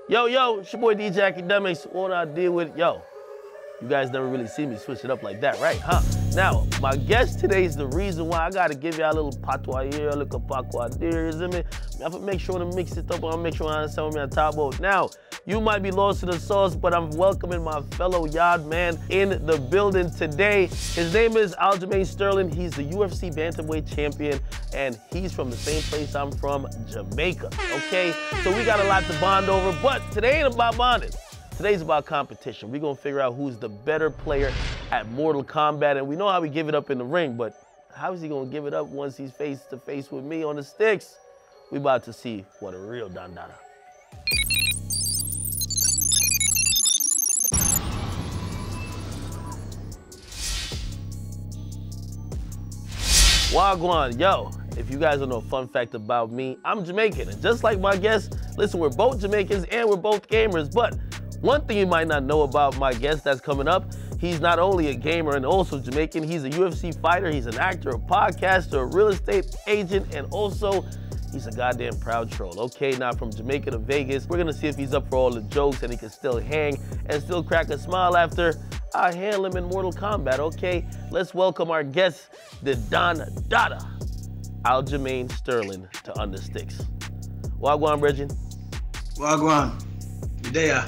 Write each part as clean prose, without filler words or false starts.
Yo, it's your boy DJ Akademiks. What I deal with, yo, you guys never really see me switch it up like that, right? Huh? Now, my guest today is the reason why I gotta give y'all a little patois here, a little patois there, you me? I have to make sure to mix it up, I make sure I understand what I'm talking about. Now, you might be lost in the sauce, but I'm welcoming my fellow yard man in the building today. His name is Aljamain Sterling. He's the UFC Bantamweight champion, and he's from the same place I'm from, Jamaica, okay? So we got a lot to bond over, but today ain't about bonding. Today's about competition. We're gonna figure out who's the better player at Mortal Kombat, and we know how we give it up in the ring, but how is he gonna give it up once he's face to face with me on the sticks? We about to see what a real dandada. Wagwan, yo, if you guys don't know a fun fact about me, I'm Jamaican, and just like my guest, listen, we're both Jamaicans and we're both gamers, but one thing you might not know about my guest that's coming up, he's not only a gamer and also Jamaican, he's a UFC fighter, he's an actor, a podcaster, a real estate agent, and also he's a goddamn proud troll. Okay, now from Jamaica to Vegas, we're gonna see if he's up for all the jokes and he can still hang and still crack a smile after I handle him in Mortal Kombat, okay? Let's welcome our guest, the Don Dada, Aljamain Sterling to Under Sticks. Wagwan, Bridget. Wagwan. There.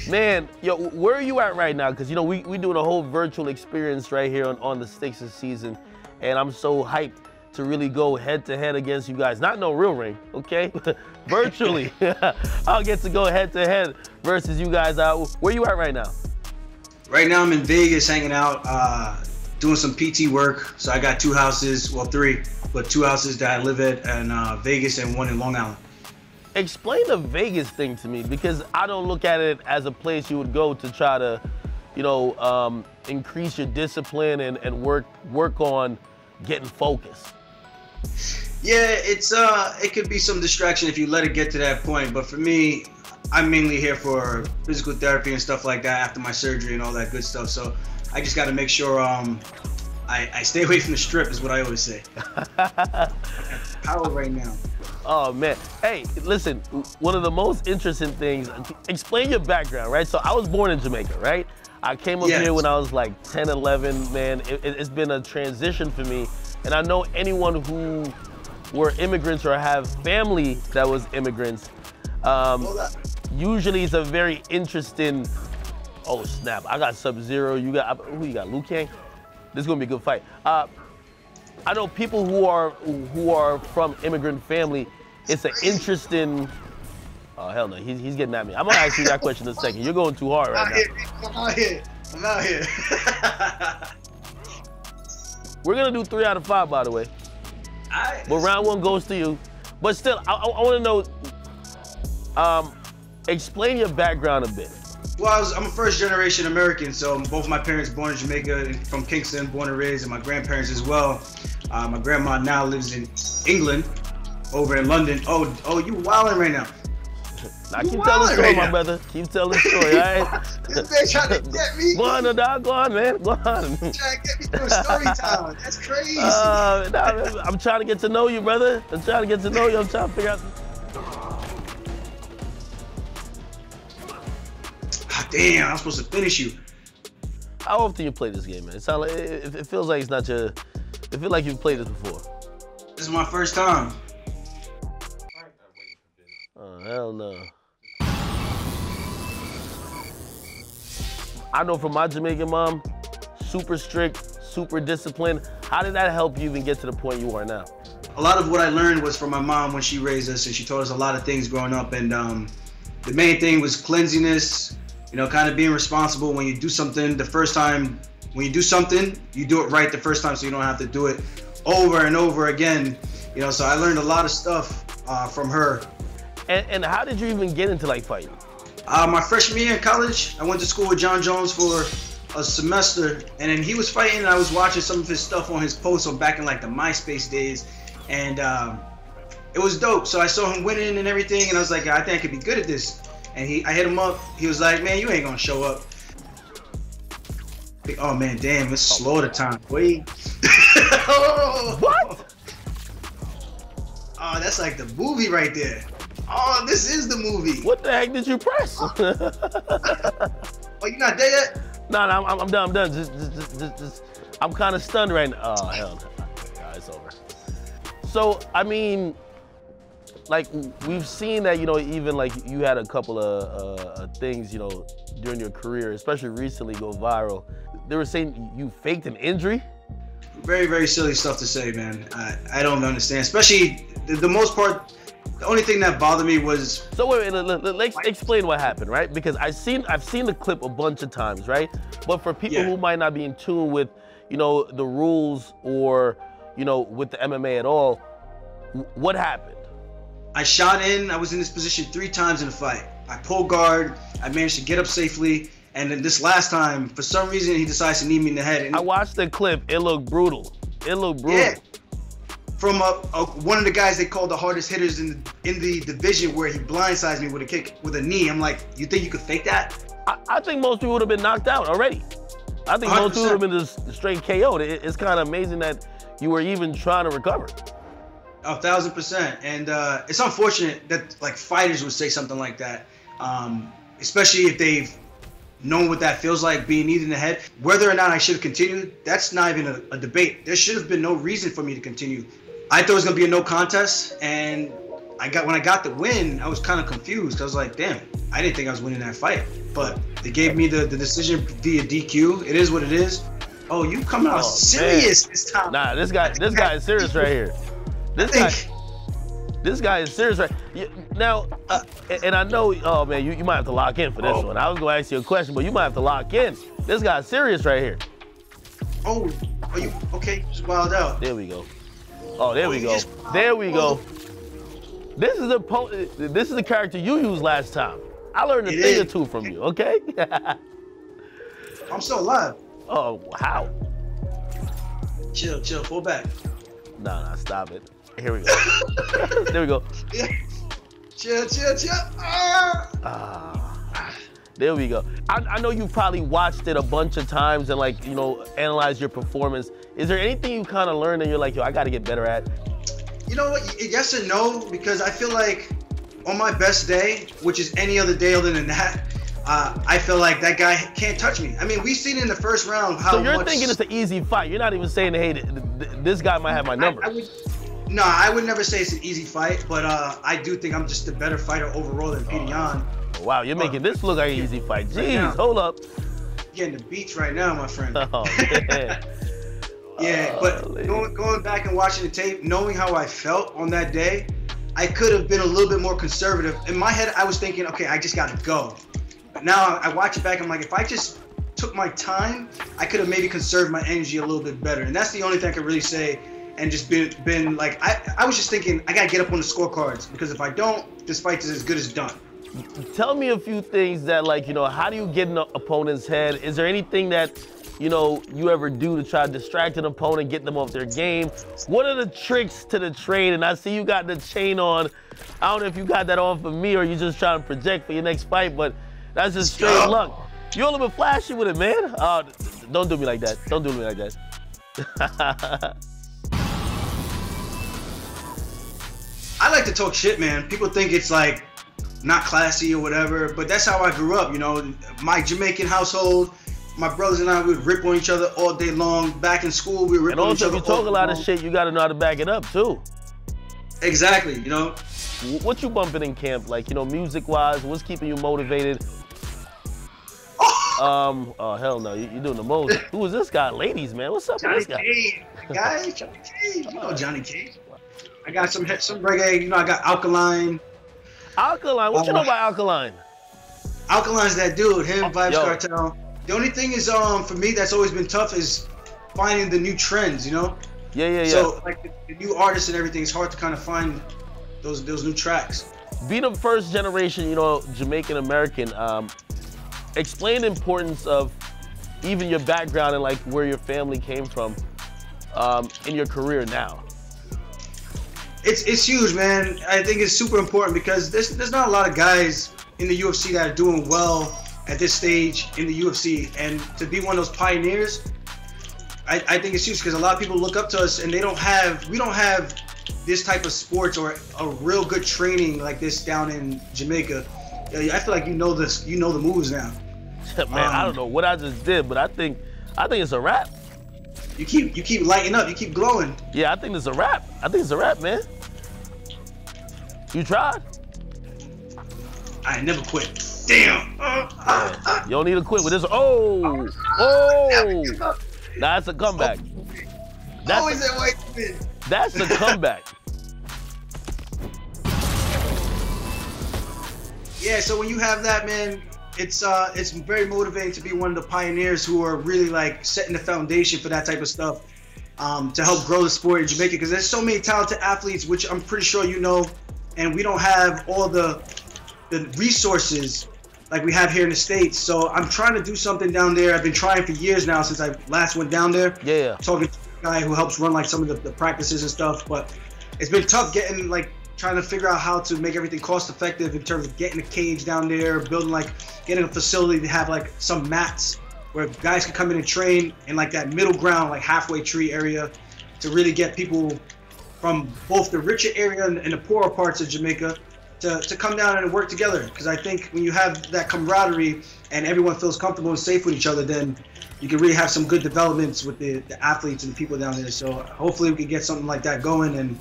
Man, yo, where are you at right now? Because, you know, we doing a whole virtual experience right here on the Sticks this season, and I'm so hyped to really go head-to-head against you guys. Not no real ring, okay? Virtually. I'll get to go head-to-head versus you guys out. Where you at right now? Right now I'm in Vegas hanging out, doing some PT work. So I got 2 houses, well 3, but 2 houses that I live at in Vegas and 1 in Long Island. Explain the Vegas thing to me, because I don't look at it as a place you would go to try to, you know, increase your discipline and work on getting focused. Yeah, it's it could be some distraction if you let it get to that point, but for me, I'm mainly here for physical therapy and stuff like that after my surgery and all that good stuff. So I just got to make sure I stay away from the strip is what I always say. Power right now. Oh man, hey, listen, one of the most interesting things, explain your background, right? So I was born in Jamaica, right? I came up here when I was like 10, 11, man. It's been a transition for me. And I know anyone who were immigrants or have family that was immigrants, usually it's a very interesting, oh snap, I got Sub-Zero, you got, who you got, Liu Kang? This is gonna be a good fight. I know people who are from immigrant family, it's an interesting, oh hell no, he's getting at me. I'm gonna ask you that question in a second. You're going too hard right now. I'm out here. We're gonna do 3 out of 5, by the way. But round 1 goes to you. But still, I wanna know, explain your background a bit. Well, I'm a first-generation American, so both my parents born in Jamaica, from Kingston, born and raised, and my grandparents as well. My grandma now lives in England, over in London. Oh, you wilding right now. Now keep telling the story, right, my brother. Keep telling the story, all right? This man trying to get me. Go on, dog. Go on, man. Go on. Trying to get me through a story time. That's crazy. I'm trying to get to know you, brother. I'm trying to get to know you. I'm trying to figure out. Damn, I'm supposed to finish you. How often you play this game, man? It feels like it's not your. It feels like you've played this before. This is my first time. Oh hell no. I know from my Jamaican mom, super strict, super disciplined. How did that help you even get to the point you are now? A lot of what I learned was from my mom when she raised us, and she taught us a lot of things growing up. And the main thing was cleanliness. You know, kind of being responsible when you do something the first time. When you do something, you do it right the first time, so you don't have to do it over and over again. You know, so I learned a lot of stuff from her. And how did you even get into like fighting? My freshman year in college, I went to school with John Jones for a semester, and then he was fighting, and I was watching some of his stuff on his posts on back in like the MySpace days, and it was dope. So I saw him winning and everything, and I was like, I think I could be good at this. And I hit him up. He was like, man, you ain't gonna show up. Oh man, damn, it's slow the time. Wait. What? Oh, that's like the movie right there. Oh, this is the movie. What the heck did you press? Oh, you not there yet? No, I'm done. I'm done. Just I'm kind of stunned right now. Oh, hell no. Nah, it's over. So, I mean, like, we've seen that, you know, even like you had a couple of things, you know, during your career, especially recently, go viral. They were saying you faked an injury? Very, very silly stuff to say, man. I don't understand, especially the most part. The only thing that bothered me was. So wait, let's explain what happened, right? Because I've seen the clip a bunch of times, right? But for people who might not be in tune with, you know, the rules or, you know, with the MMA at all, what happened? I shot in. I was in this position 3 times in a fight. I pulled guard. I managed to get up safely. And then this last time, for some reason, he decides to knee me in the head. And I watched the clip. It looked brutal. It looked brutal. Yeah. From one of the guys they called the hardest hitters in the division, where he blindsides me with a kick, with a knee. I'm like, you think you could fake that? I think most people would have been knocked out already. I think 100%. Most people would have been just straight KO'd. It's kind of amazing that you were even trying to recover. 1,000%. And it's unfortunate that like fighters would say something like that, especially if they've known what that feels like, being kneed in the head. Whether or not I should have continued, that's not even a debate. There should have been no reason for me to continue. I thought it was gonna be a no contest, and when I got the win, I was kind of confused. I was like, damn, I didn't think I was winning that fight. But they gave me the decision via DQ. It is what it is. Oh, you coming out serious this time? Nah, this guy is serious right here. This guy is serious right now. And I know, oh man, you might have to lock in for this one. I was gonna ask you a question, but you might have to lock in. This guy's serious right here. Oh, are you okay? Just wild out. There we go. Oh, there we go. There we go. This is the character you used last time. I learned a thing or two from you, okay? I'm still alive. Oh, how? Chill, fall back. No, stop it. Here we go. There we go. Yeah. Chill. There we go. I know you probably watched it a bunch of times and, like, you know, analyzed your performance. Is there anything you kind of learned and you're like, yo, I got to get better at? You know what? Yes and no, because I feel like on my best day, which is any other day other than that, I feel like that guy can't touch me. I mean, we've seen in the first round how So you're thinking it's an easy fight. You're not even saying, hey, this guy might have my number. No, I would never say it's an easy fight, but I do think I'm just a better fighter overall than Petr Yan. Wow, you're making this look like an easy fight. Jeez, hold up. Getting the beats right now, my friend. Oh, man. Yeah, but going back and watching the tape, knowing how I felt on that day, I could have been a little bit more conservative. In my head, I was thinking, okay, I just got to go. But now I watch it back, I'm like, if I just took my time, I could have maybe conserved my energy a little bit better. And that's the only thing I could really say. And just been like, I was just thinking, I got to get up on the scorecards, because if I don't, this fight is as good as done. Tell me a few things that, like, you know, how do you get in the opponent's head? Is there anything that, you know, you ever do to try to distract an opponent, get them off their game? What are the tricks to the trade? And I see you got the chain on. I don't know if you got that on for me or you just trying to project for your next fight, but that's just straight luck. You're a little bit flashy with it, man. Don't do me like that. Don't do me like that. I like to talk shit, man. People think it's like not classy or whatever, but that's how I grew up, you know. My Jamaican household, my brothers and I, we would rip on each other all day long. Back in school, we would rip on each other. And also, if you talk a lot of shit, you got to know how to back it up, too. Exactly, you know. What you bumping in camp? Like, you know, music-wise, what's keeping you motivated? Oh, hell no, you're doing the most. Who is this guy? Ladies, man, what's up with this guy? Johnny Cage, you know Johnny Cage. I got some reggae, you know, I got Alkaline. Alkaline, what you know about Alkaline? Alkaline's that dude, him, Vibes Cartel. The only thing is, for me, that's always been tough is finding the new trends, you know? Yeah. So, like, the new artists and everything, it's hard to kind of find those new tracks. Being a first generation, you know, Jamaican American, explain the importance of even your background and like where your family came from in your career now. It's huge, man. I think it's super important because there's not a lot of guys in the UFC that are doing well at this stage in the UFC, and to be one of those pioneers, I think it's huge because a lot of people look up to us and we don't have this type of sports or a real good training like this down in Jamaica, I feel like you know this, you know the moves now. Man, I don't know what I just did, but I think it's a wrap. You keep lighting up, you keep glowing. Yeah, I think it's a wrap. I think it's a wrap, man. You tried? I never quit. Damn. You don't need to quit with this. Oh. That's a comeback. Always that white spin. That's a comeback. Yeah, so when you have that, man, it's very motivating to be one of the pioneers who are really like setting the foundation for that type of stuff, to help grow the sport in Jamaica, because there's so many talented athletes, which I'm pretty sure you know, and we don't have all the resources like we have here in the States. So I'm trying to do something down there. I've been trying for years now since I last went down there. Yeah. Talking to a guy who helps run like some of the practices and stuff, but it's been tough getting like trying to figure out how to make everything cost effective in terms of getting a cage down there, getting a facility to have like some mats where guys can come in and train in like that middle ground, like halfway tree area, to really get people from both the richer area and the poorer parts of Jamaica to come down and work together. Because I think when you have that camaraderie and everyone feels comfortable and safe with each other, then you can really have some good developments with the athletes and the people down there. So hopefully we can get something like that going and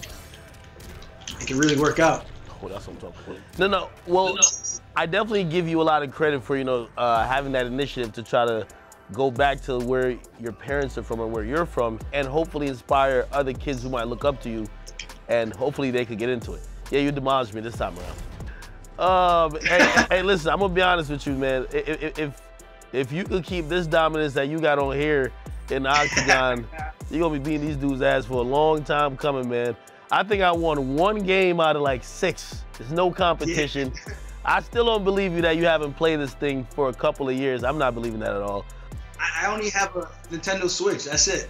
it can really work out. Oh, that's what I'm talking about. No. Well, I definitely give you a lot of credit for, having that initiative to try to go back to where your parents are from and where you're from, and hopefully inspire other kids who might look up to you, and hopefully they could get into it. Yeah, you demolished me this time around. Hey, listen, I'm gonna be honest with you, man. If you could keep this dominance that you got on here in the octagon, you're gonna be beating these dudes' ass for a long time coming, man. I think I won 1 game out of like 6. There's no competition. Yeah. I still don't believe you that you haven't played this thing for a couple of years. I'm not believing that at all. I only have a Nintendo Switch, that's it.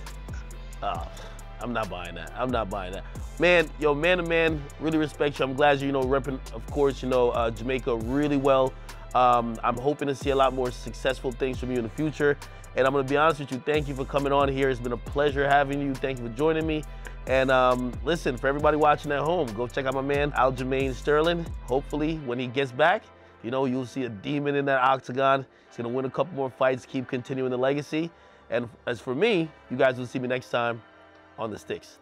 I'm not buying that. I'm not buying that. Man, yo, man to man, really respect you. I'm glad you're, repping, of course, Jamaica really well. I'm hoping to see a lot more successful things from you in the future. And I'm gonna be honest with you, thank you for coming on here. It's been a pleasure having you. Thank you for joining me. And listen, for everybody watching at home, go check out my man, Aljamain Sterling. Hopefully, when he gets back, you'll see a demon in that octagon. He's gonna win a couple more fights, keep continuing the legacy. And as for me, you guys will see me next time on The Sticks.